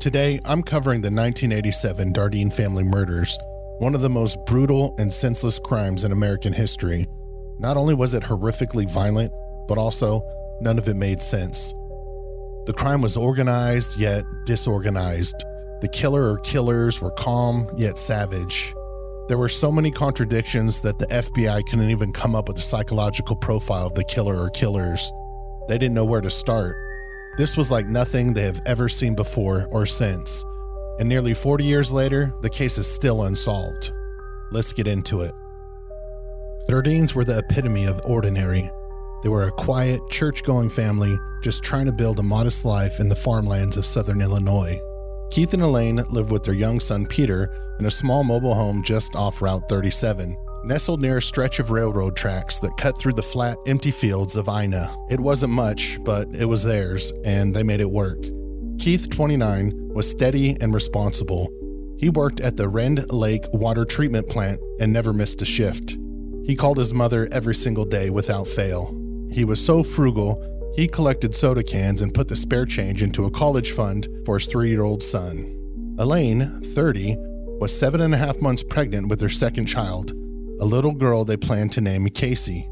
Today, I'm covering the 1987 Dardeen family murders, one of the most brutal and senseless crimes in American history. Not only was it horrifically violent, but also none of it made sense. The crime was organized yet disorganized. The killer or killers were calm yet savage. There were so many contradictions that the FBI couldn't even come up with a psychological profile of the killer or killers. They didn't know where to start. This was like nothing they have ever seen before or since. And nearly 40 years later, the case is still unsolved. Let's get into it. Dardeens were the epitome of ordinary. They were a quiet, church-going family just trying to build a modest life in the farmlands of southern Illinois. Keith and Elaine lived with their young son Peter in a small mobile home just off Route 37, nestled near a stretch of railroad tracks that cut through the flat, empty fields of Ina. It wasn't much, but it was theirs, and they made it work. Keith, 29, was steady and responsible. He worked at the Rend Lake water treatment plant and never missed a shift. He called his mother every single day without fail. He was so frugal, he collected soda cans and put the spare change into a college fund for his 3-year-old son. Elaine, 30, was 7.5 months pregnant with their second child, a little girl they planned to name Casey.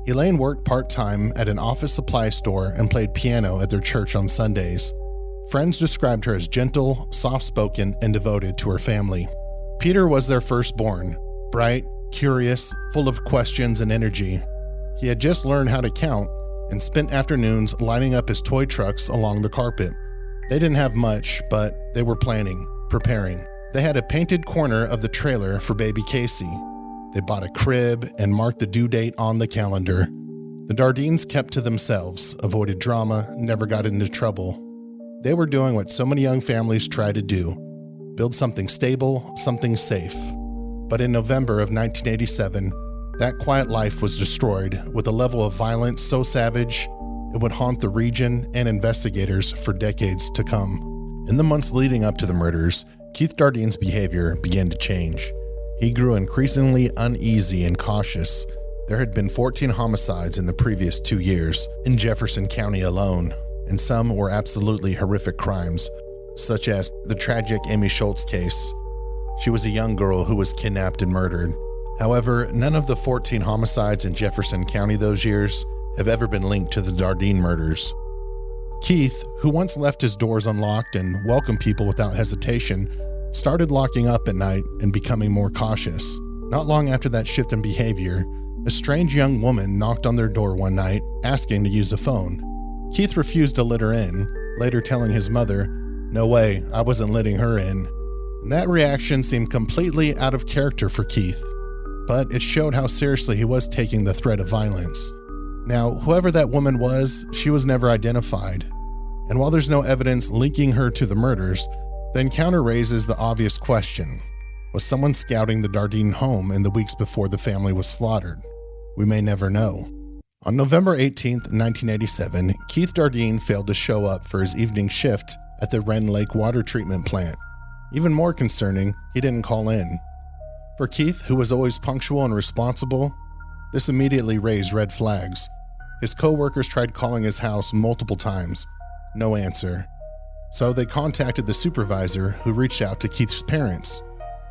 Elaine worked part-time at an office supply store and played piano at their church on Sundays. Friends described her as gentle, soft-spoken, and devoted to her family. Peter was their firstborn, bright, curious, full of questions and energy. He had just learned how to count and spent afternoons lining up his toy trucks along the carpet. They didn't have much, but they were planning, preparing. They had a painted corner of the trailer for baby Casey. They bought a crib and marked the due date on the calendar. The Dardeens kept to themselves, avoided drama, never got into trouble. They were doing what so many young families try to do: build something stable, something safe. But in November of 1987, that quiet life was destroyed with a level of violence so savage it would haunt the region and investigators for decades to come. In the months leading up to the murders, Keith Dardeen's behavior began to change. He grew increasingly uneasy and cautious. There had been 14 homicides in the previous 2 years in Jefferson County alone, and some were absolutely horrific crimes, such as the tragic Amy Schultz case. She was a young girl who was kidnapped and murdered. However, none of the 14 homicides in Jefferson County those years have ever been linked to the Dardeen murders. Keith, who once left his doors unlocked and welcomed people without hesitation, started locking up at night and becoming more cautious. Not long after that shift in behavior, a strange young woman knocked on their door one night, asking to use the phone. Keith refused to let her in, later telling his mother, "No way, I wasn't letting her in." And that reaction seemed completely out of character for Keith, but it showed how seriously he was taking the threat of violence. Now, whoever that woman was, she was never identified. And while there's no evidence linking her to the murders, the encounter raises the obvious question: was someone scouting the Dardeen home in the weeks before the family was slaughtered? We may never know. On November 18th, 1987, Keith Dardeen failed to show up for his evening shift at the Rend Lake water treatment plant. Even more concerning, he didn't call in. For Keith, who was always punctual and responsible, this immediately raised red flags. His co-workers tried calling his house multiple times. No answer. So they contacted the supervisor, who reached out to Keith's parents.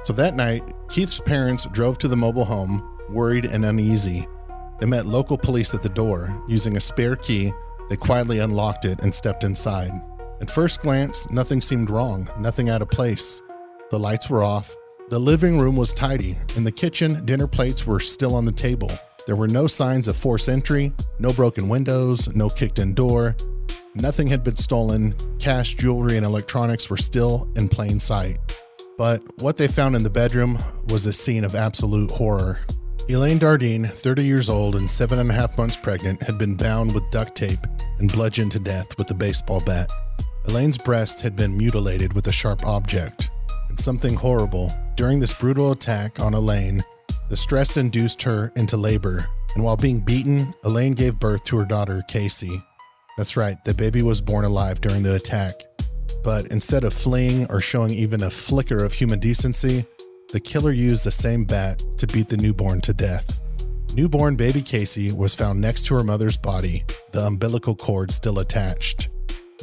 So that night, Keith's parents drove to the mobile home, worried and uneasy. They met local police at the door. Using a spare key, they quietly unlocked it and stepped inside. At first glance, nothing seemed wrong, nothing out of place. The lights were off. The living room was tidy. In the kitchen, dinner plates were still on the table. There were no signs of forced entry, no broken windows, no kicked-in door. Nothing had been stolen. Cash, jewelry, and electronics were still in plain sight. But what they found in the bedroom was a scene of absolute horror. Elaine Dardeen, 30 years old and 7.5 months pregnant, had been bound with duct tape and bludgeoned to death with a baseball bat. Elaine's breast had been mutilated with a sharp object. And something horrible, during this brutal attack on Elaine, the stress induced her into labor. And while being beaten, Elaine gave birth to her daughter, Casey. That's right, the baby was born alive during the attack. But instead of fleeing or showing even a flicker of human decency, the killer used the same bat to beat the newborn to death. Newborn baby Casey was found next to her mother's body, the umbilical cord still attached.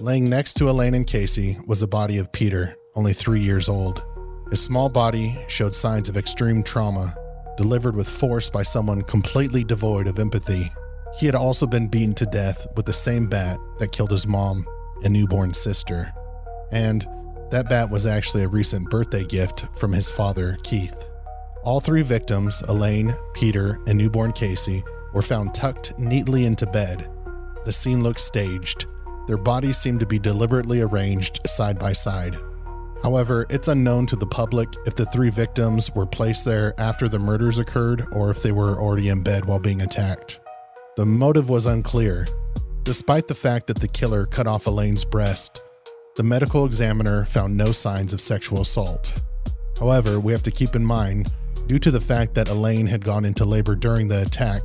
Laying next to Elaine and Casey was the body of Peter, only 3 years old. His small body showed signs of extreme trauma, delivered with force by someone completely devoid of empathy. He had also been beaten to death with the same bat that killed his mom and newborn sister. And that bat was actually a recent birthday gift from his father, Keith. All 3 victims, Elaine, Peter, and newborn Casey, were found tucked neatly into bed. The scene looked staged. Their bodies seemed to be deliberately arranged side by side. However, it's unknown to the public if the 3 victims were placed there after the murders occurred or if they were already in bed while being attacked. The motive was unclear. Despite the fact that the killer cut off Elaine's breast, the medical examiner found no signs of sexual assault. However, we have to keep in mind, due to the fact that Elaine had gone into labor during the attack,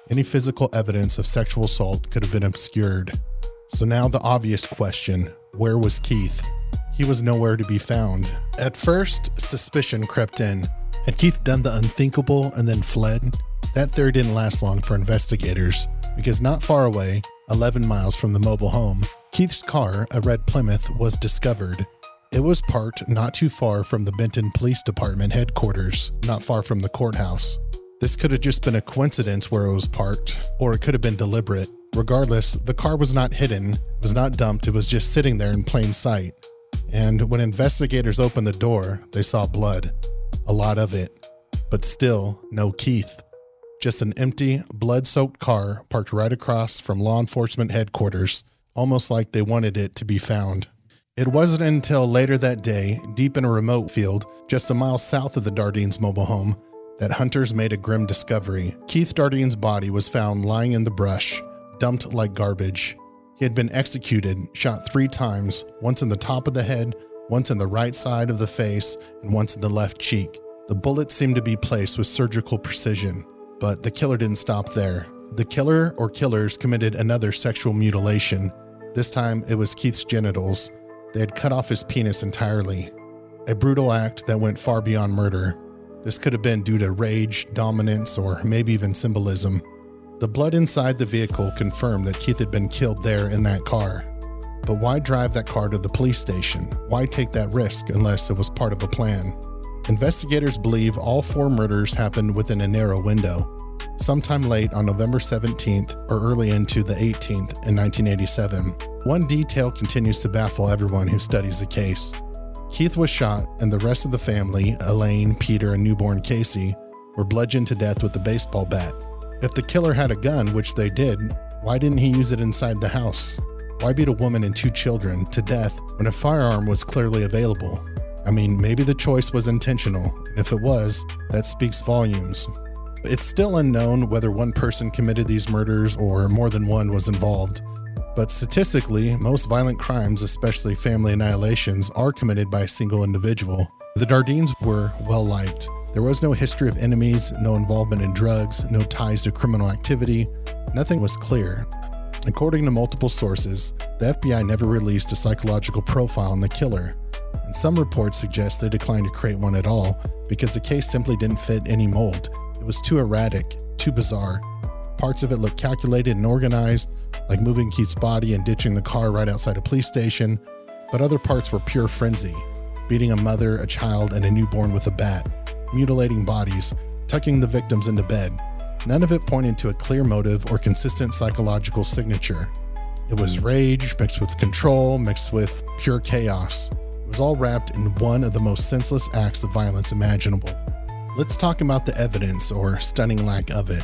any physical evidence of sexual assault could have been obscured. So now the obvious question, where was Keith? He was nowhere to be found. At first, suspicion crept in. Had Keith done the unthinkable and then fled? That theory didn't last long for investigators, because not far away, 11 miles from the mobile home, Keith's car, a red Plymouth, was discovered. It was parked not too far from the Benton Police Department headquarters, not far from the courthouse. This could have just been a coincidence where it was parked, or it could have been deliberate. Regardless, the car was not hidden, it was not dumped, it was just sitting there in plain sight. And when investigators opened the door, they saw blood. A lot of it. But still, no Keith. Just an empty, blood-soaked car parked right across from law enforcement headquarters, almost like they wanted it to be found. It wasn't until later that day, deep in a remote field, just a mile south of the Dardeen's mobile home, that hunters made a grim discovery. Keith Dardeen's body was found lying in the brush, dumped like garbage. He had been executed, shot 3 times, once in the top of the head, once in the right side of the face, and once in the left cheek. The bullets seemed to be placed with surgical precision, but the killer didn't stop there. The killer or killers committed another sexual mutilation. This time it was Keith's genitals. They had cut off his penis entirely. A brutal act that went far beyond murder. This could have been due to rage, dominance, or maybe even symbolism. The blood inside the vehicle confirmed that Keith had been killed there in that car. But why drive that car to the police station? Why take that risk unless it was part of a plan? Investigators believe all 4 murders happened within a narrow window, sometime late on November 17th or early into the 18th in 1987. One detail continues to baffle everyone who studies the case. Keith was shot and the rest of the family, Elaine, Peter, and newborn Casey, were bludgeoned to death with a baseball bat. If the killer had a gun, which they did, why didn't he use it inside the house? Why beat a woman and 2 children to death when a firearm was clearly available? I mean, maybe the choice was intentional, and if it was, that speaks volumes. It's still unknown whether one person committed these murders or more than one was involved. But statistically, most violent crimes, especially family annihilations, are committed by a single individual. The Dardeens were well-liked. There was no history of enemies, no involvement in drugs, no ties to criminal activity. Nothing was clear. According to multiple sources, the FBI never released a psychological profile on the killer, and some reports suggest they declined to create one at all because the case simply didn't fit any mold. It was too erratic, too bizarre. Parts of it looked calculated and organized, like moving Keith's body and ditching the car right outside a police station, but other parts were pure frenzy, beating a mother, a child, and a newborn with a bat, mutilating bodies, tucking the victims into bed. None of it pointed to a clear motive or consistent psychological signature. It was rage mixed with control, mixed with pure chaos. It was all wrapped in one of the most senseless acts of violence imaginable. Let's talk about the evidence, or stunning lack of it.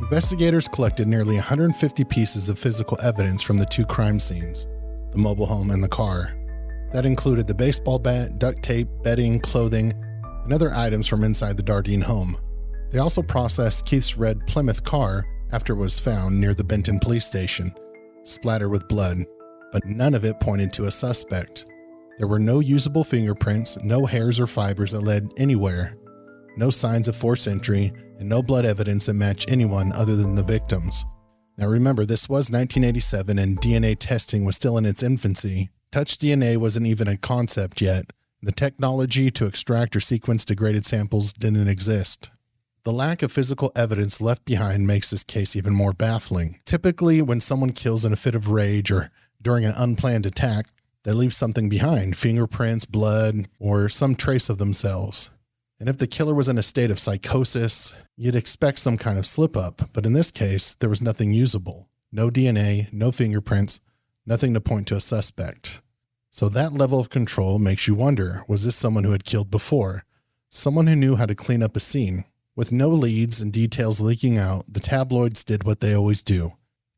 Investigators collected nearly 150 pieces of physical evidence from the 2 crime scenes, the mobile home and the car. That included the baseball bat, duct tape, bedding, clothing, and other items from inside the Dardeen home. They also processed Keith's red Plymouth car after it was found near the Benton police station, splattered with blood, but none of it pointed to a suspect. There were no usable fingerprints, no hairs or fibers that led anywhere, no signs of forced entry, and no blood evidence that matched anyone other than the victims. Now remember, this was 1987 and DNA testing was still in its infancy. Touch DNA wasn't even a concept yet. The technology to extract or sequence degraded samples didn't exist. The lack of physical evidence left behind makes this case even more baffling. Typically, when someone kills in a fit of rage or during an unplanned attack that leaves something behind, fingerprints, blood, or some trace of themselves. And if the killer was in a state of psychosis, you'd expect some kind of slip-up, but in this case, there was nothing usable. No DNA, no fingerprints, nothing to point to a suspect. So that level of control makes you wonder, was this someone who had killed before? Someone who knew how to clean up a scene? With no leads and details leaking out, the tabloids did what they always do.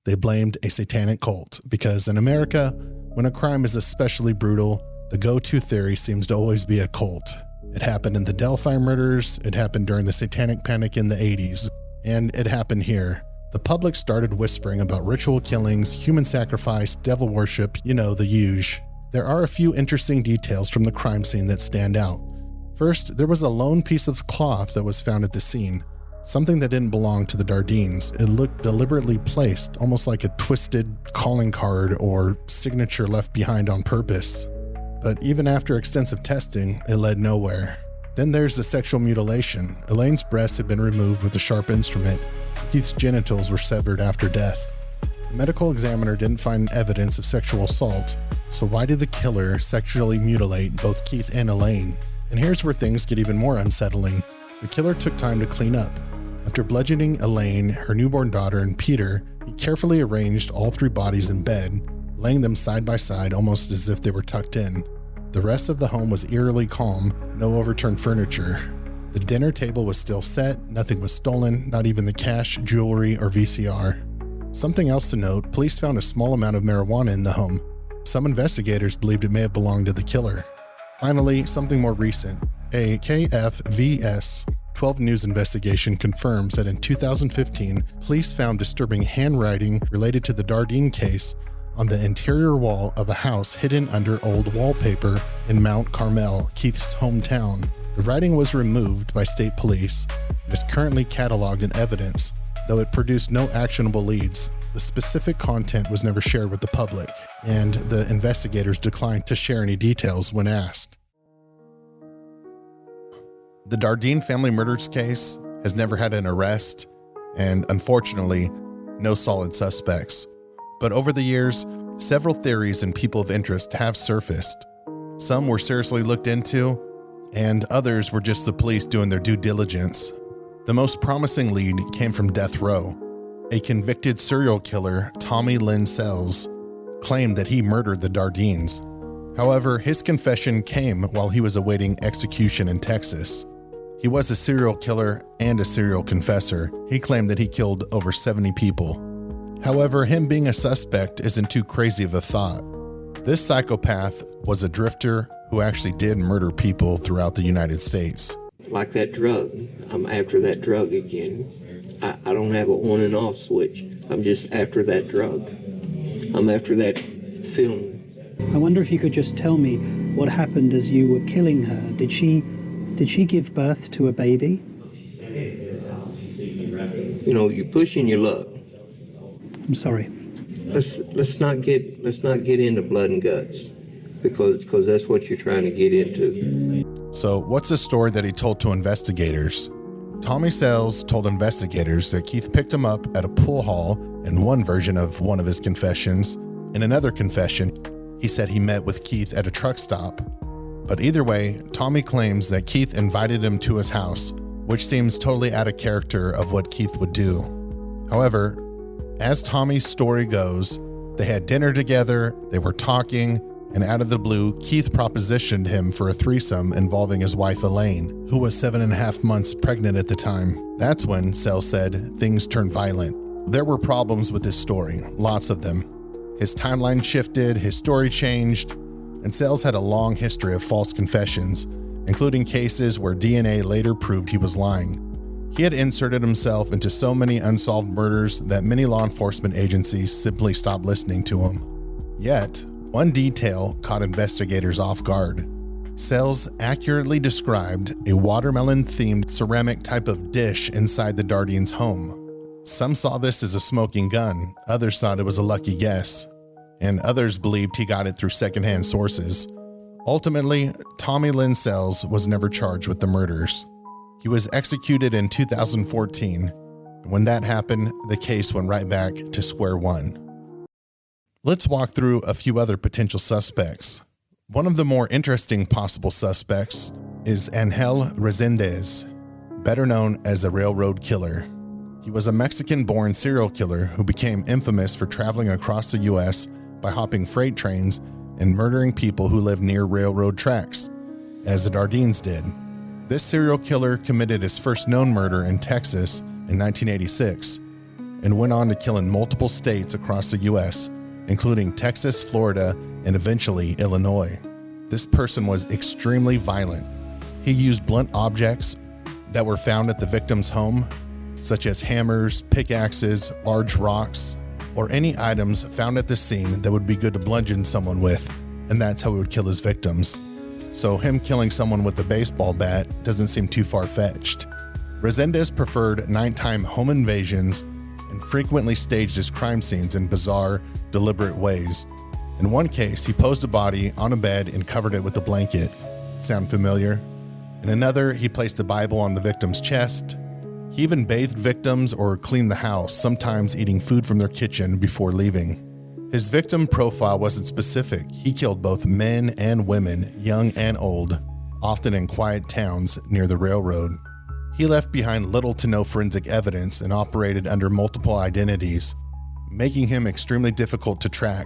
They blamed a satanic cult, because in America, when a crime is especially brutal, the go-to theory seems to always be a cult. It happened in the Delphi murders, it happened during the Satanic Panic in the 80s, and it happened here. The public started whispering about ritual killings, human sacrifice, devil worship, the huge. There are a few interesting details from the crime scene that stand out. First, there was a lone piece of cloth that was found at the scene, something that didn't belong to the Dardeens. It looked deliberately placed, almost like a twisted calling card or signature left behind on purpose. But even after extensive testing, it led nowhere. Then there's the sexual mutilation. Elaine's breasts had been removed with a sharp instrument. Keith's genitals were severed after death. The medical examiner didn't find evidence of sexual assault, so why did the killer sexually mutilate both Keith and Elaine? And here's where things get even more unsettling. The killer took time to clean up. After bludgeoning Elaine, her newborn daughter, and Peter, he carefully arranged all three bodies in bed, laying them side by side almost as if they were tucked in. The rest of the home was eerily calm, no overturned furniture. The dinner table was still set, nothing was stolen, not even the cash, jewelry, or VCR. Something else to note, police found a small amount of marijuana in the home. Some investigators believed it may have belonged to the killer. Finally, something more recent. A KFVS 12 News investigation confirms that in 2015, police found disturbing handwriting related to the Dardeen case on the interior wall of a house hidden under old wallpaper in Mount Carmel, Keith's hometown. The writing was removed by state police and is currently cataloged in evidence, though it produced no actionable leads. The specific content was never shared with the public, and the investigators declined to share any details when asked. The Dardeen family murders case has never had an arrest, and unfortunately, no solid suspects. But over the years, several theories and people of interest have surfaced. Some were seriously looked into, and others were just the police doing their due diligence. The most promising lead came from death row. A convicted serial killer, Tommy Lynn Sells, claimed that he murdered the Dardeens. However, his confession came while he was awaiting execution in Texas. He was a serial killer and a serial confessor. He claimed that he killed over 70 people. However, him being a suspect isn't too crazy of a thought. This psychopath was a drifter who actually did murder people throughout the United States. Like that drug, I'm after that drug again. I don't have a on and off switch. I'm just after that drug. I'm after that film. I wonder if you could just tell me what happened as you were killing her. Did she give birth to a baby? You push and you luck. I'm sorry. Let's not get into blood and guts, because that's what you're trying to get into. So what's the story that he told to investigators? Tommy Sells told investigators that Keith picked him up at a pool hall in one version of one of his confessions. In another confession, he said he met with Keith at a truck stop. But either way, Tommy claims that Keith invited him to his house, which seems totally out of character of what Keith would do. However, as Tommy's story goes, they had dinner together, they were talking, and out of the blue, Keith propositioned him for a threesome involving his wife Elaine, who was 7.5 months pregnant at the time. That's when, Sells said, things turned violent. There were problems with his story, lots of them. His timeline shifted, his story changed, and Sells had a long history of false confessions, including cases where DNA later proved he was lying. He had inserted himself into so many unsolved murders that many law enforcement agencies simply stopped listening to him. Yet, one detail caught investigators off guard. Sells accurately described a watermelon-themed ceramic type of dish inside the Dardeens' home. Some saw this as a smoking gun, others thought it was a lucky guess, and others believed he got it through secondhand sources. Ultimately, Tommy Lynn Sells was never charged with the murders. He was executed in 2014, and when that happened, the case went right back to square one. Let's walk through a few other potential suspects. One of the more interesting possible suspects is Ángel Reséndiz, better known as a railroad killer. He was a Mexican-born serial killer who became infamous for traveling across the U.S. by hopping freight trains and murdering people who lived near railroad tracks, as the Dardeens did. This serial killer committed his first known murder in Texas in 1986 and went on to kill in multiple states across the U.S., including Texas, Florida, and eventually Illinois. This person was extremely violent. He used blunt objects that were found at the victim's home, such as hammers, pickaxes, large rocks, or any items found at the scene that would be good to bludgeon someone with, and that's how he would kill his victims. So him killing someone with a baseball bat doesn't seem too far-fetched. Reséndiz preferred nighttime home invasions and frequently staged his crime scenes in bizarre, deliberate ways. In one case, he posed a body on a bed and covered it with a blanket. Sound familiar? In another, he placed a Bible on the victim's chest. He even bathed victims or cleaned the house, sometimes eating food from their kitchen before leaving. His victim profile wasn't specific. He killed both men and women, young and old, often in quiet towns near the railroad. He left behind little to no forensic evidence and operated under multiple identities, making him extremely difficult to track.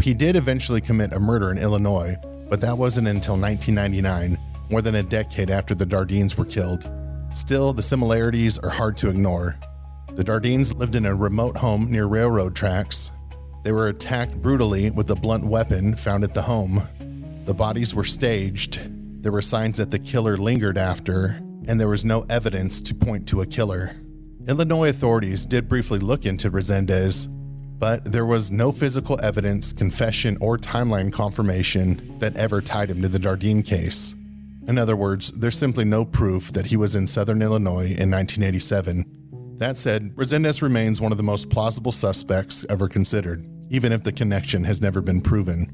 He did eventually commit a murder in Illinois, but that wasn't until 1999, more than a decade after the Dardeens were killed. Still, the similarities are hard to ignore. The Dardeens lived in a remote home near railroad tracks. They were attacked brutally with a blunt weapon found at the home. The bodies were staged. There were signs that the killer lingered after, and there was no evidence to point to a killer. Illinois authorities did briefly look into Reséndiz, but there was no physical evidence, confession, or timeline confirmation that ever tied him to the Dardeen case. In other words, there's simply no proof that he was in southern Illinois in 1987. That said, Reséndiz remains one of the most plausible suspects ever considered, even if the connection has never been proven.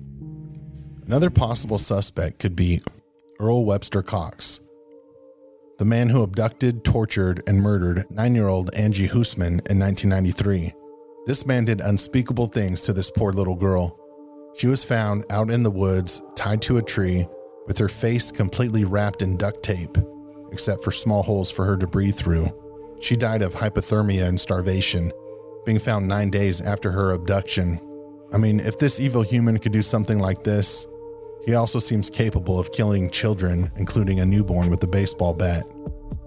Another possible suspect could be Earl Webster Cox, the man who abducted, tortured, and murdered 9-year-old Angie Huesman in 1993. This man did unspeakable things to this poor little girl. She was found out in the woods, tied to a tree, with her face completely wrapped in duct tape, except for small holes for her to breathe through. She died of hypothermia and starvation, being found 9 days after her abduction. I mean, if this evil human could do something like this, he also seems capable of killing children, including a newborn, with a baseball bat.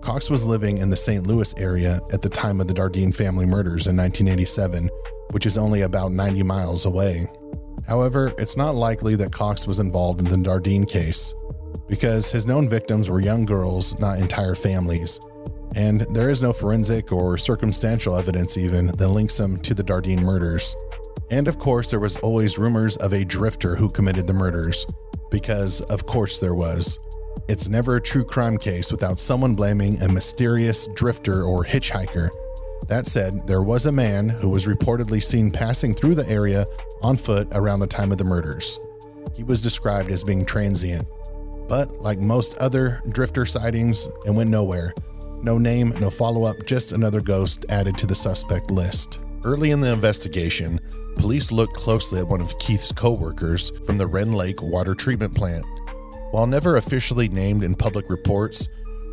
Cox was living in the St. Louis area at the time of the Dardeen family murders in 1987, which is only about 90 miles away. However, it's not likely that Cox was involved in the Dardeen case, because his known victims were young girls, not entire families, and there is no forensic or circumstantial evidence even that links him to the Dardeen murders. And of course, there was always rumors of a drifter who committed the murders, because of course there was. It's never a true crime case without someone blaming a mysterious drifter or hitchhiker. That said, there was a man who was reportedly seen passing through the area on foot around the time of the murders. He was described as being transient, but like most other drifter sightings, it went nowhere. No name, no follow-up, just another ghost added to the suspect list. Early in the investigation, police looked closely at one of Keith's co-workers from the Wren Lake water treatment plant. While never officially named in public reports,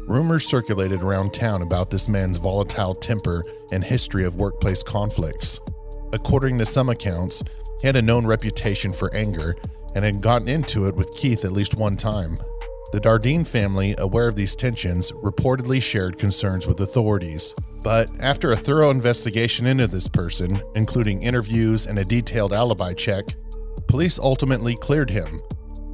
rumors circulated around town about this man's volatile temper and history of workplace conflicts. According to some accounts, he had a known reputation for anger and had gotten into it with Keith at least one time. The Dardeen family, aware of these tensions, reportedly shared concerns with authorities. But after a thorough investigation into this person, including interviews and a detailed alibi check, police ultimately cleared him.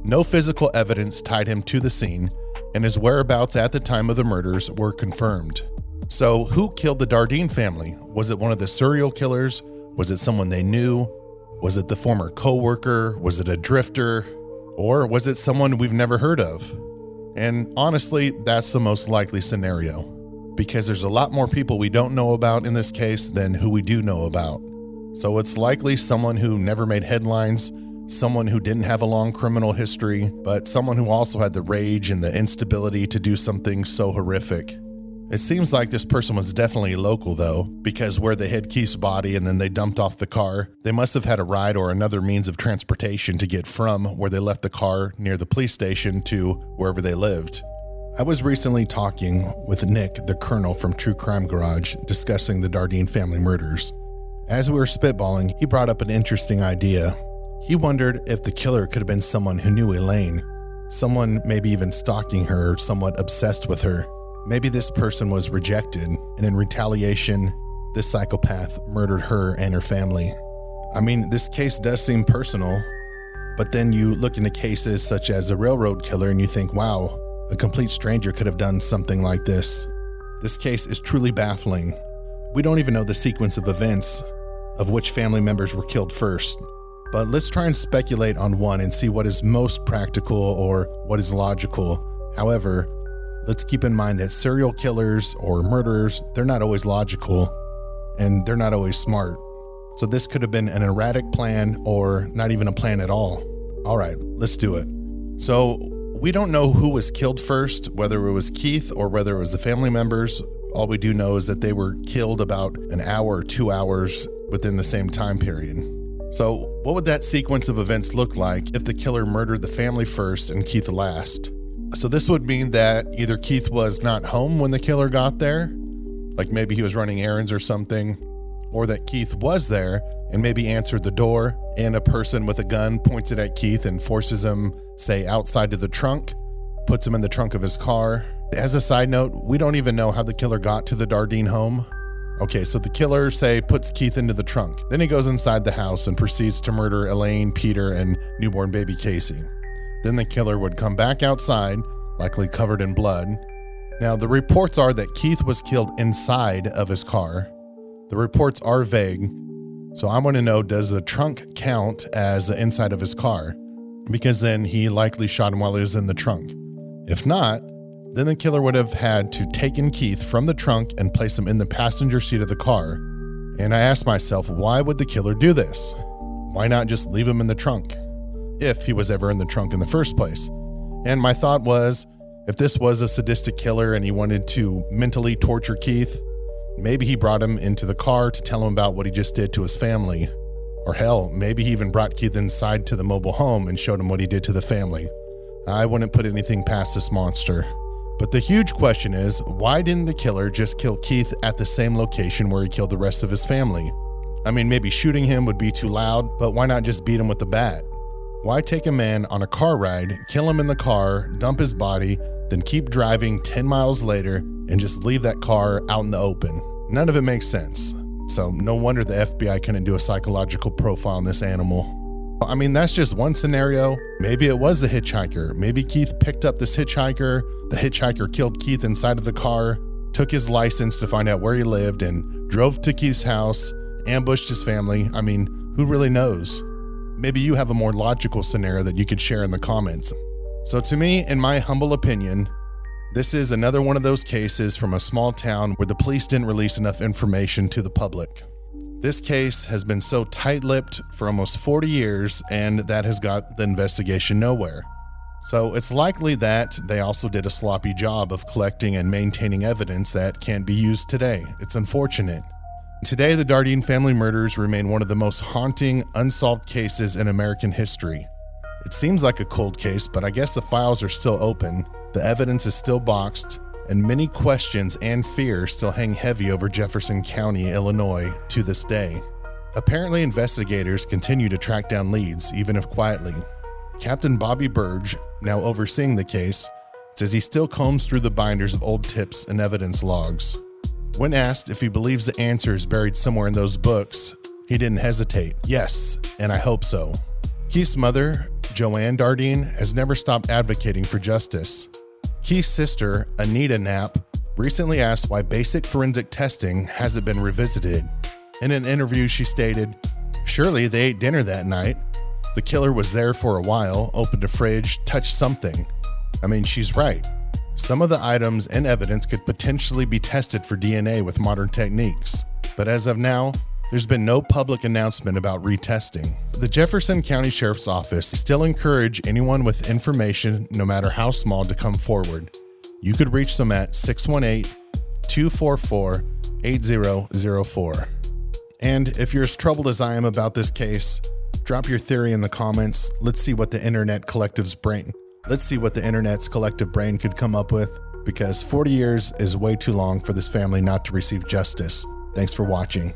No physical evidence tied him to the scene, and his whereabouts at the time of the murders were confirmed. So who killed the Dardeen family? Was it one of the serial killers? Was it someone they knew? Was it the former co-worker? Was it a drifter? Or was it someone we've never heard of? And honestly, that's the most likely scenario, because there's a lot more people we don't know about in this case than who we do know about. So it's likely someone who never made headlines, someone who didn't have a long criminal history, but someone who also had the rage and the instability to do something so horrific. It seems like this person was definitely local though, because where they hid Keith's body and then they dumped off the car, they must have had a ride or another means of transportation to get from where they left the car near the police station to wherever they lived. I was recently talking with Nick, the Colonel from True Crime Garage, discussing the Dardeen family murders. As we were spitballing, he brought up an interesting idea. He wondered if the killer could have been someone who knew Elaine, someone maybe even stalking her, somewhat obsessed with her. Maybe this person was rejected, and in retaliation, this psychopath murdered her and her family. I mean, this case does seem personal, but then you look into cases such as a railroad killer and you think, wow, a complete stranger could have done something like this. This case is truly baffling. We don't even know the sequence of events of which family members were killed first, but let's try and speculate on one and see what is most practical or what is logical. However, let's keep in mind that serial killers or murderers, they're not always logical and they're not always smart. So this could have been an erratic plan or not even a plan at all. All right, let's do it. So we don't know who was killed first, whether it was Keith or whether it was the family members. All we do know is that they were killed about an hour or 2 hours within the same time period. So what would that sequence of events look like if the killer murdered the family first and Keith last? So this would mean that either Keith was not home when the killer got there, like maybe he was running errands or something, or that Keith was there and maybe answered the door and a person with a gun points it at Keith and forces him, say, outside to the trunk, puts him in the trunk of his car. As a side note, we don't even know how the killer got to the Dardeen home. Okay, so the killer, say, puts Keith into the trunk. Then he goes inside the house and proceeds to murder Elaine, Peter, and newborn baby Casey. Then the killer would come back outside, likely covered in blood. Now, the reports are that Keith was killed inside of his car. The reports are vague, so I want to know, does the trunk count as the inside of his car? Because then he likely shot him while he was in the trunk. If not, then the killer would have had to taken Keith from the trunk and place him in the passenger seat of the car. And I asked myself, why would the killer do this? Why not just leave him in the trunk, if he was ever in the trunk in the first place? And my thought was, if this was a sadistic killer and he wanted to mentally torture Keith, maybe he brought him into the car to tell him about what he just did to his family. Or hell, maybe he even brought Keith inside to the mobile home and showed him what he did to the family. I wouldn't put anything past this monster. But the huge question is, why didn't the killer just kill Keith at the same location where he killed the rest of his family? I mean, maybe shooting him would be too loud, but why not just beat him with a bat? Why take a man on a car ride, kill him in the car, dump his body, then keep driving 10 miles later and just leave that car out in the open? None of it makes sense. So no wonder the FBI couldn't do a psychological profile on this animal. I mean, that's just one scenario. Maybe it was the hitchhiker. Maybe Keith picked up this hitchhiker. The hitchhiker killed Keith inside of the car, took his license to find out where he lived, and drove to Keith's house, ambushed his family. I mean, who really knows? Maybe you have a more logical scenario that you could share in the comments. So to me, in my humble opinion, this is another one of those cases from a small town where the police didn't release enough information to the public. This case has been so tight-lipped for almost 40 years, and that has got the investigation nowhere. So it's likely that they also did a sloppy job of collecting and maintaining evidence that can't be used today. It's unfortunate. Today, the Dardeen family murders remain one of the most haunting, unsolved cases in American history. It seems like a cold case, but I guess the files are still open, the evidence is still boxed, and many questions and fears still hang heavy over Jefferson County, Illinois, to this day. Apparently, investigators continue to track down leads, even if quietly. Captain Bobby Burge, now overseeing the case, says he still combs through the binders of old tips and evidence logs. When asked if he believes the answer is buried somewhere in those books, he didn't hesitate. Yes, and I hope so. Keith's mother, Joanne Dardeen, has never stopped advocating for justice. Keith's sister, Anita Knapp, recently asked why basic forensic testing hasn't been revisited. In an interview, she stated, "Surely they ate dinner that night. The killer was there for a while, opened a fridge, touched something." I mean, she's right. Some of the items and evidence could potentially be tested for DNA with modern techniques. But as of now, there's been no public announcement about retesting. The Jefferson County Sheriff's Office still encourage anyone with information, no matter how small, to come forward. You could reach them at 244-8004. And if you're as troubled as I am about this case, drop your theory in the comments. Let's see what the internet's collective brain could come up with, because 40 years is way too long for this family not to receive justice. Thanks for watching.